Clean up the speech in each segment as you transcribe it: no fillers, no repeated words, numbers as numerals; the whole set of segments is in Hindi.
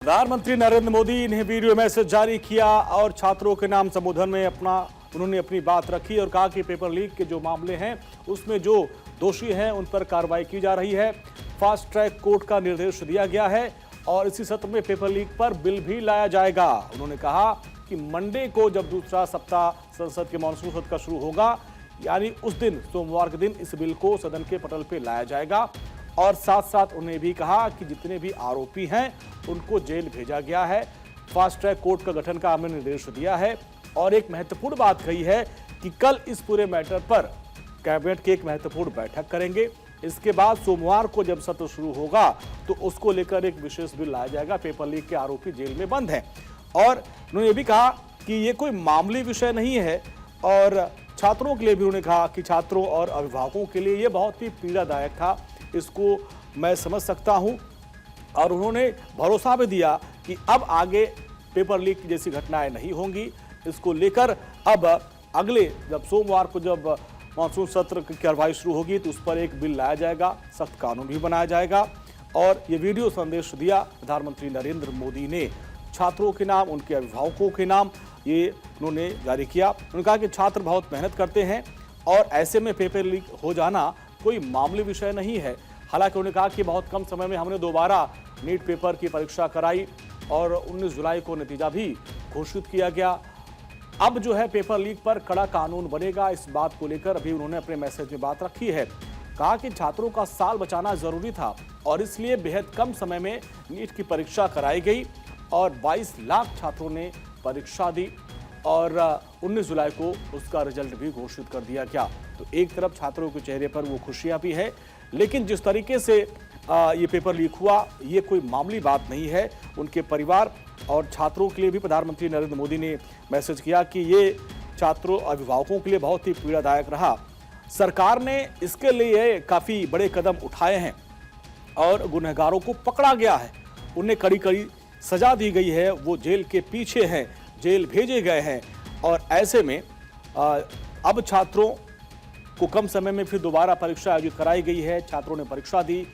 प्रधानमंत्री नरेंद्र मोदी ने वीडियो मैसेज जारी किया और छात्रों के नाम संबोधन में उन्होंने अपनी बात रखी और कहा कि पेपर लीक के जो मामले हैं उसमें जो दोषी हैं उन पर कार्रवाई की जा रही है। फास्ट ट्रैक कोर्ट का निर्देश दिया गया है और इसी सत्र में पेपर लीक पर बिल भी लाया जाएगा। उन्होंने कहा कि मंडे को जब दूसरा सप्ताह संसद के मानसून सत्र का शुरू होगा, यानी उस दिन सोमवार के दिन इस बिल को सदन के पटल पर लाया जाएगा। और साथ साथ उन्होंने भी कहा कि जितने भी आरोपी हैं उनको जेल भेजा गया है। फास्ट ट्रैक कोर्ट का गठन का हमने निर्देश दिया है और एक महत्वपूर्ण बात कही है कि कल इस पूरे मैटर पर कैबिनेट की एक महत्वपूर्ण बैठक करेंगे। इसके बाद सोमवार को जब सत्र शुरू होगा तो उसको लेकर एक विशेष बिल लाया जाएगा। पेपर लीक के आरोपी जेल में बंद हैं और उन्होंने ये भी कहा कि ये कोई मामूली विषय नहीं है और छात्रों के लिए भी उन्होंने कहा कि छात्रों और अभिभावकों के लिए ये बहुत ही पीड़ादायक था, इसको मैं समझ सकता हूं। और उन्होंने भरोसा भी दिया कि अब आगे पेपर लीक जैसी घटनाएं नहीं होंगी। इसको लेकर अब अगले जब सोमवार को जब मानसून सत्र की कार्रवाई शुरू होगी तो उस पर एक बिल लाया जाएगा, सख्त कानून भी बनाया जाएगा। और ये वीडियो संदेश दिया प्रधानमंत्री नरेंद्र मोदी ने छात्रों के नाम, उनके अभिभावकों के नाम, ये उन्होंने जारी किया। उन्होंने कहा कि छात्र बहुत मेहनत करते हैं और ऐसे में पेपर लीक हो जाना कोई मामूली विषय नहीं है। हालांकि उन्होंने कहा कि बहुत कम समय में हमने दोबारा नीट पेपर की परीक्षा कराई और 19 जुलाई को नतीजा भी घोषित किया गया। अब जो है पेपर लीक पर कड़ा कानून बनेगा, इस बात को लेकर अभी उन्होंने अपने मैसेज में बात रखी है। कहा कि छात्रों का साल बचाना जरूरी था और इसलिए बेहद कम समय में नीट की परीक्षा कराई गई और 22 लाख छात्रों ने परीक्षा दी और 19 जुलाई को उसका रिजल्ट भी घोषित कर दिया गया। तो एक तरफ छात्रों के चेहरे पर वो खुशियां भी है, लेकिन जिस तरीके से ये पेपर लीक हुआ ये कोई मामूली बात नहीं है। उनके परिवार और छात्रों के लिए भी प्रधानमंत्री नरेंद्र मोदी ने मैसेज किया कि ये छात्रों अभिभावकों के लिए बहुत ही पीड़ादायक रहा। सरकार ने इसके लिए काफ़ी बड़े कदम उठाए हैं और गुनहगारों को पकड़ा गया है, उन्हें कड़ी कड़ी सजा दी गई है, वो जेल के पीछे हैं, जेल भेजे गए हैं। और ऐसे में अब छात्रों को कम समय में फिर दोबारा परीक्षा आयोजित कराई गई है। छात्रों ने परीक्षा दी,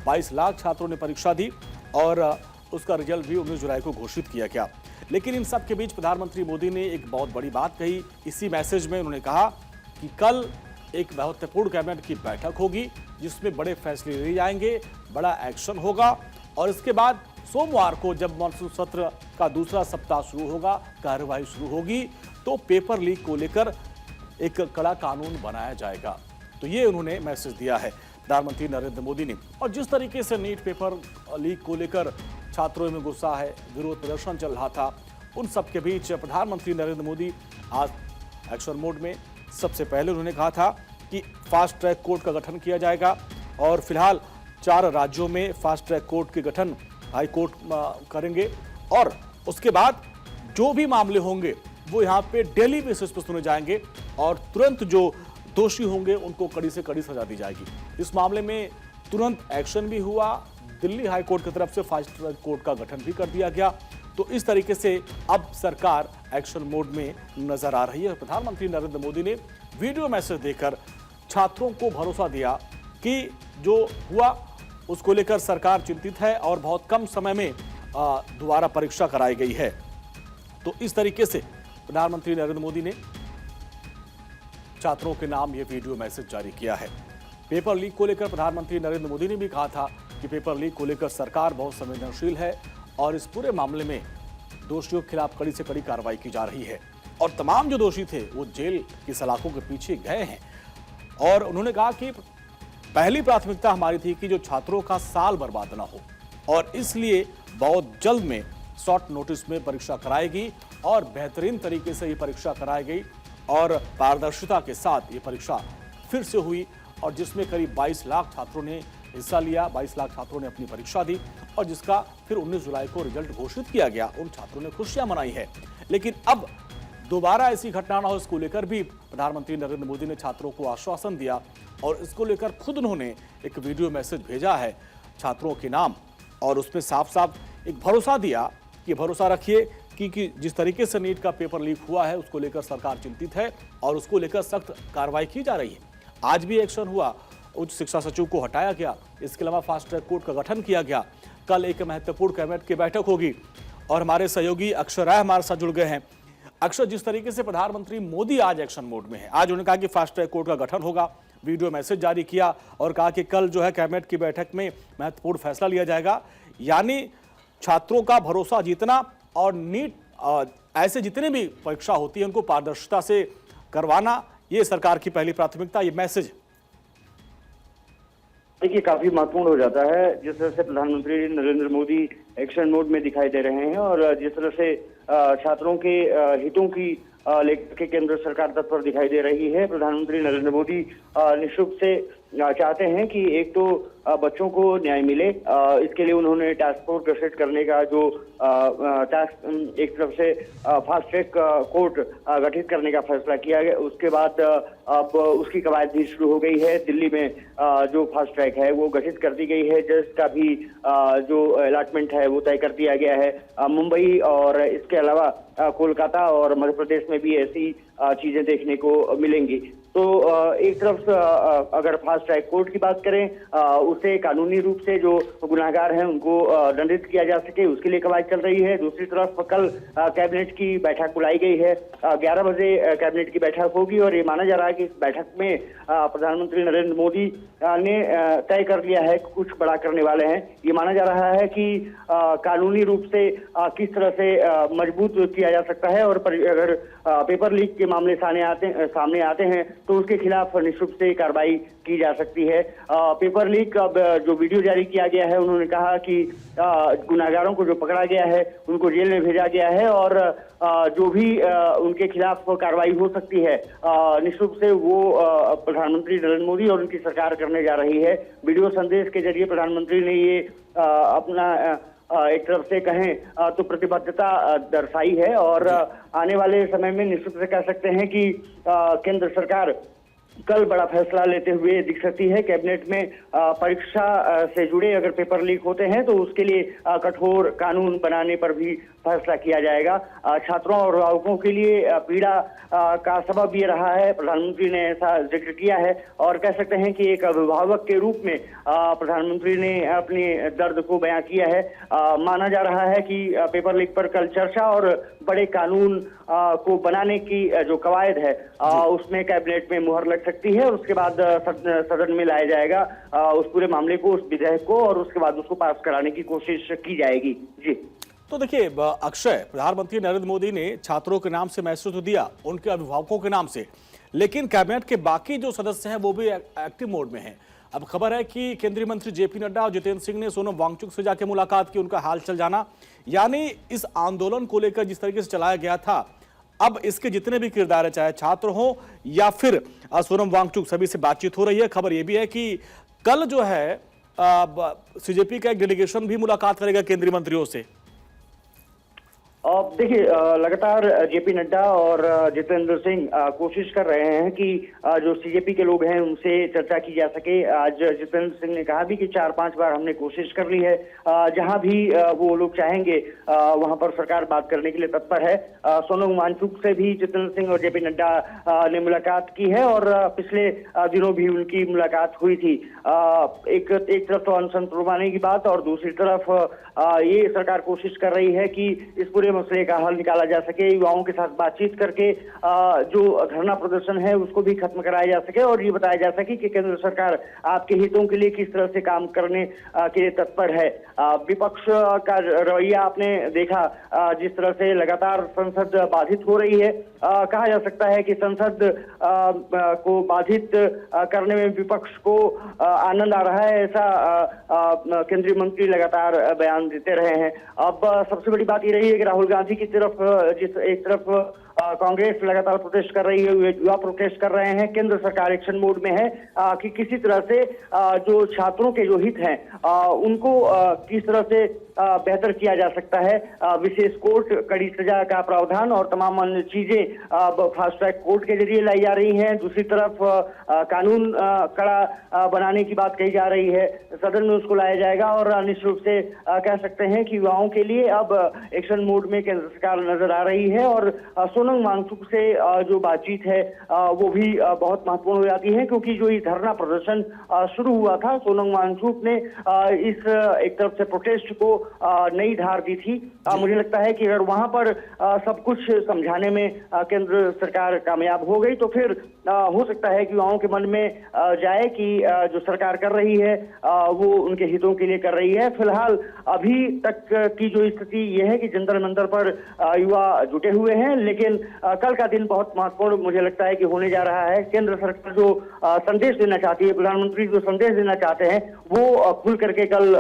22 लाख छात्रों ने परीक्षा दी और उसका रिजल्ट भी 19 जुलाई को घोषित किया गया। लेकिन इन सब के बीच प्रधानमंत्री मोदी ने एक बहुत बड़ी बात कही। इसी मैसेज में उन्होंने कहा कि कल एक महत्वपूर्ण कैबिनेट की बैठक होगी जिसमें बड़े फैसले लिए जाएंगे, बड़ा एक्शन होगा और इसके बाद सोमवार को जब मानसून सत्र का दूसरा सप्ताह शुरू होगा, कार्रवाई शुरू होगी, तो पेपर लीक को लेकर एक कड़ा कानून बनाया जाएगा। तो ये उन्होंने मैसेज दिया है प्रधानमंत्री नरेंद्र मोदी ने। और जिस तरीके से नीट पेपर लीक को लेकर छात्रों में गुस्सा है, विरोध प्रदर्शन चल रहा था, उन सब के बीच प्रधानमंत्री नरेंद्र मोदी आज एक्शन मोड में। सबसे पहले उन्होंने कहा था कि फास्ट ट्रैक कोर्ट का गठन किया जाएगा और फिलहाल 4 राज्यों में फास्ट ट्रैक कोर्ट के गठन हाई कोर्ट करेंगे और उसके बाद जो भी मामले होंगे वो यहाँ पे डेली बेसिस पर सुने जाएंगे और तुरंत जो दोषी होंगे उनको कड़ी से कड़ी सजा दी जाएगी। इस मामले में तुरंत एक्शन भी हुआ, दिल्ली हाई कोर्ट की तरफ से फास्ट ट्रैक कोर्ट का गठन भी कर दिया गया। तो इस तरीके से अब सरकार एक्शन मोड में नजर आ रही है। प्रधानमंत्री नरेंद्र मोदी ने वीडियो मैसेज देकर छात्रों को भरोसा दिया कि जो हुआ उसको लेकर सरकार चिंतित है और बहुत कम समय में दोबारा परीक्षा कराई गई है। तो इस तरीके से प्रधानमंत्री नरेंद्र मोदी ने छात्रों के नाम ये वीडियो मैसेज जारी किया है। पेपर लीक को लेकर प्रधानमंत्री नरेंद्र मोदी ने भी कहा था कि पेपर लीक को लेकर सरकार बहुत संवेदनशील है और इस पूरे मामले में दोषियों के खिलाफ कड़ी से कड़ी कार्रवाई की जा रही है और तमाम जो दोषी थे वो जेल की सलाखों के पीछे गए हैं। और उन्होंने कहा कि पहली प्राथमिकता हमारी थी कि जो छात्रों का साल बर्बाद ना हो और इसलिए बहुत जल्द में शॉर्ट नोटिस में परीक्षा कराएगी और बेहतरीन तरीके से ये परीक्षा कराई गई और पारदर्शिता के साथ ये परीक्षा फिर से हुई और जिसमें करीब 22 लाख छात्रों ने हिस्सा लिया, 22 लाख छात्रों ने अपनी परीक्षा दी और जिसका फिर 19 जुलाई को रिजल्ट घोषित किया गया। उन छात्रों ने खुशियां मनाई है। लेकिन अब दोबारा ऐसी घटना ना हो, इसको लेकर भी प्रधानमंत्री नरेंद्र मोदी ने छात्रों को आश्वासन दिया और इसको लेकर खुद उन्होंने एक वीडियो मैसेज भेजा है छात्रों के नाम और उसमें साफ साफ एक भरोसा दिया कि भरोसा रखिए कि जिस तरीके से नीट का पेपर लीक हुआ है उसको लेकर सरकार चिंतित है और उसको लेकर सख्त कार्रवाई की जा रही है। आज भी एक्शन हुआ, उच्च शिक्षा सचिव को हटाया गया, इसके अलावा फास्ट ट्रैक कोर्ट का गठन किया गया कल एक महत्वपूर्ण कैबिनेट की बैठक होगी और हमारे सहयोगी अक्षय राय हमारे साथ जुड़ गए हैं। अक्षय, जिस तरीके से प्रधानमंत्री मोदी आज एक्शन मोड में है, आज उन्होंने कहा कि फास्ट ट्रैक कोर्ट का गठन होगा, वीडियो मैसेज जारी किया और कहा कि कल जो है कैबिनेट की बैठक में महत्वपूर्ण फैसला लिया जाएगा। यानी छात्रों का भरोसा जीतना और नीट ऐसे जितने भी परीक्षा होती है उनको पारदर्शिता से करवाना, ये सरकार की पहली प्राथमिकता, ये मैसेज देखिए काफी महत्वपूर्ण हो जाता है। जिस तरह से प्रधानमंत्री नरेंद्र मोदी एक्शन मोड में दिखाई दे रहे हैं और जिस तरह से छात्रों के हितों की लेकर के केंद्र सरकार तत्पर दिखाई दे रही है। प्रधानमंत्री नरेंद्र मोदी निःशुल्क से चाहते हैं कि एक तो बच्चों को न्याय मिले, इसके लिए उन्होंने टास्क फोर्स गठित करने का जो टास्क एक तरफ से फास्ट ट्रैक कोर्ट गठित करने का फैसला किया गया। उसके बाद अब उसकी कवायद भी शुरू हो गई है। दिल्ली में जो फास्ट ट्रैक है वो गठित कर दी गई है। जज का भी जो अलॉटमेंट है वो तय कर दिया गया है। मुंबई और इसके अलावा कोलकाता और मध्य प्रदेश में भी ऐसी चीजें देखने को मिलेंगी। तो एक तरफ अगर फास्ट ट्रैक कोर्ट की बात करें, उसे कानूनी रूप से जो गुनाहगार हैं उनको दंडित किया जा सके, उसके लिए कवायद चल रही है। दूसरी तरफ कल कैबिनेट की बैठक बुलाई गई है। 11 बजे कैबिनेट की बैठक होगी और ये माना जा रहा है कि इस बैठक में प्रधानमंत्री नरेंद्र मोदी ने तय कर लिया है कि कुछ बड़ा करने वाले हैं। ये माना जा रहा है कि कानूनी रूप से किस तरह से मजबूत किया जा सकता है और अगर पेपर लीक के मामले सामने आते हैं तो उसके खिलाफ निःशुल्क से कार्रवाई की जा सकती है। पेपर लीक अब जो वीडियो जारी किया गया है, उन्होंने कहा कि गुनाहगारों को जो पकड़ा गया है उनको जेल में भेजा गया है और जो भी उनके खिलाफ कार्रवाई हो सकती है निःशुल्क से वो प्रधानमंत्री नरेंद्र मोदी और उनकी सरकार करने जा रही है। वीडियो संदेश के जरिए प्रधानमंत्री ने ये अपना एक तरफ से कहें तो प्रतिबद्धता दर्शाई है और आने वाले समय में निश्चित से कह सकते हैं कि केंद्र सरकार कल बड़ा फैसला लेते हुए दिख सकती है। कैबिनेट में परीक्षा से जुड़े अगर पेपर लीक होते हैं तो उसके लिए कठोर कानून बनाने पर भी फैसला किया जाएगा। छात्रों और अभिभावकों के लिए पीड़ा का सबब ये रहा है, प्रधानमंत्री ने ऐसा जिक्र किया है और कह सकते हैं कि एक अभिभावक के रूप में प्रधानमंत्री ने अपने दर्द को बयां किया है। माना जा रहा है कि पेपर लीक पर कल चर्चा और बड़े कानून को बनाने की जो कवायद है उसमें कैबिनेट में मुहर लग सकती है और उसके बाद सदन में लाया जाएगा उस पूरे मामले को, उस विधेयक को, और उसके बाद उसको पास कराने की कोशिश की जाएगी। जी तो देखिए अक्षय, प्रधानमंत्री नरेंद्र मोदी ने छात्रों के नाम से मैसेज तो दिया, उनके अभिभावकों के नाम से, लेकिन कैबिनेट के बाकी जो सदस्य हैं वो भी एक्टिव मोड में हैं। अब खबर है कि केंद्रीय मंत्री जेपी नड्डा और जितेंद्र सिंह ने सोनम वांगचुक से जाके मुलाकात की, उनका हाल चल जाना। यानी इस आंदोलन को लेकर जिस तरीके से चलाया गया था, अब इसके जितने भी किरदार है, चाहे छात्र हो या फिर सोनम वांगचुक, सभी से बातचीत हो रही है। खबर यह भी है कि कल जो है सीजेपी का एक डेलीगेशन भी मुलाकात करेगा केंद्रीय मंत्रियों से। देखिए लगातार जेपी नड्डा और जितेंद्र सिंह कोशिश कर रहे हैं कि जो सीजेपी के लोग हैं उनसे चर्चा की जा सके। आज जितेंद्र सिंह ने कहा भी कि 4-5 बार हमने कोशिश कर ली है, जहां भी वो लोग चाहेंगे वहां पर सरकार बात करने के लिए तत्पर है। सोनम वांगचुक से भी जितेंद्र सिंह और जेपी नड्डा ने मुलाकात की है और पिछले दिनों भी उनकी मुलाकात हुई थी। एक तरफ तो अनशन तुड़वाने की बात और दूसरी तरफ ये सरकार कोशिश कर रही है कि इस पूरे मसले का हल निकाला जा सके, युवाओं के साथ बातचीत करके जो धरना प्रदर्शन है उसको भी खत्म कराया जा सके और ये बताया जा सके कि केंद्र सरकार आपके हितों के लिए किस तरह से काम करने के लिए तत्पर है। विपक्ष का रवैया आपने देखा, जिस तरह से लगातार संसद बाधित हो रही है। कहा जा सकता है कि संसद को बाधित करने में विपक्ष को आनंद आ रहा है, ऐसा केंद्रीय मंत्री लगातार बयान देते रहे हैं। अब सबसे बड़ी बात ये रही है कि राहुल गांधी की एक तरफ कांग्रेस लगातार प्रोटेस्ट कर रही है, युवा प्रोटेस्ट कर रहे हैं, केंद्र सरकार एक्शन मोड में है कि किसी तरह से जो छात्रों के जो हित हैं उनको किस तरह से बेहतर किया जा सकता है। विशेष कोर्ट, कड़ी सजा का प्रावधान और तमाम अन्य चीजें फास्ट ट्रैक कोर्ट के जरिए लाई जा रही हैं। दूसरी तरफ कानून कड़ा बनाने की बात कही जा रही है, सदन में उसको लाया जाएगा और निश्चित रूप से कह सकते हैं कि युवाओं के लिए अब एक्शन मोड में केंद्र सरकार नजर आ रही है। और सोनम वांगचुक से जो बातचीत है वो भी बहुत महत्वपूर्ण हो जाती है, क्योंकि जो ये धरना प्रदर्शन शुरू हुआ था, सोनम वांगचुक ने इस एक तरफ से प्रोटेस्ट को नई धार दी थी। मुझे लगता है कि अगर वहां पर सब कुछ समझाने में केंद्र सरकार कामयाब हो गई तो फिर हो सकता है कि युवाओं के मन में जाए कि जो सरकार कर रही है वो उनके हितों के लिए कर रही है। फिलहाल अभी तक की जो स्थिति ये है कि जंतर मंतर पर युवा जुटे हुए हैं, लेकिन कल का दिन बहुत महत्वपूर्ण मुझे लगता है कि होने जा रहा है। केंद्र सरकार जो संदेश देना चाहती है, प्रधानमंत्री जो संदेश देना चाहते हैं वो खुल करके कल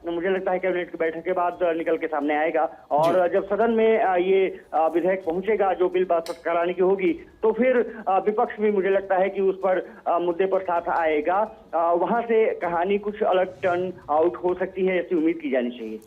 मुझे लगता है कैबिनेट की बैठक के बाद निकल के सामने आएगा। और जब सदन में ये विधेयक पहुंचेगा, जो बिल पास कराने की होगी, तो फिर विपक्ष भी मुझे लगता है कि उस पर मुद्दे पर साथ आएगा। वहां से कहानी कुछ अलग टर्न आउट हो सकती है, ऐसी उम्मीद की जानी चाहिए।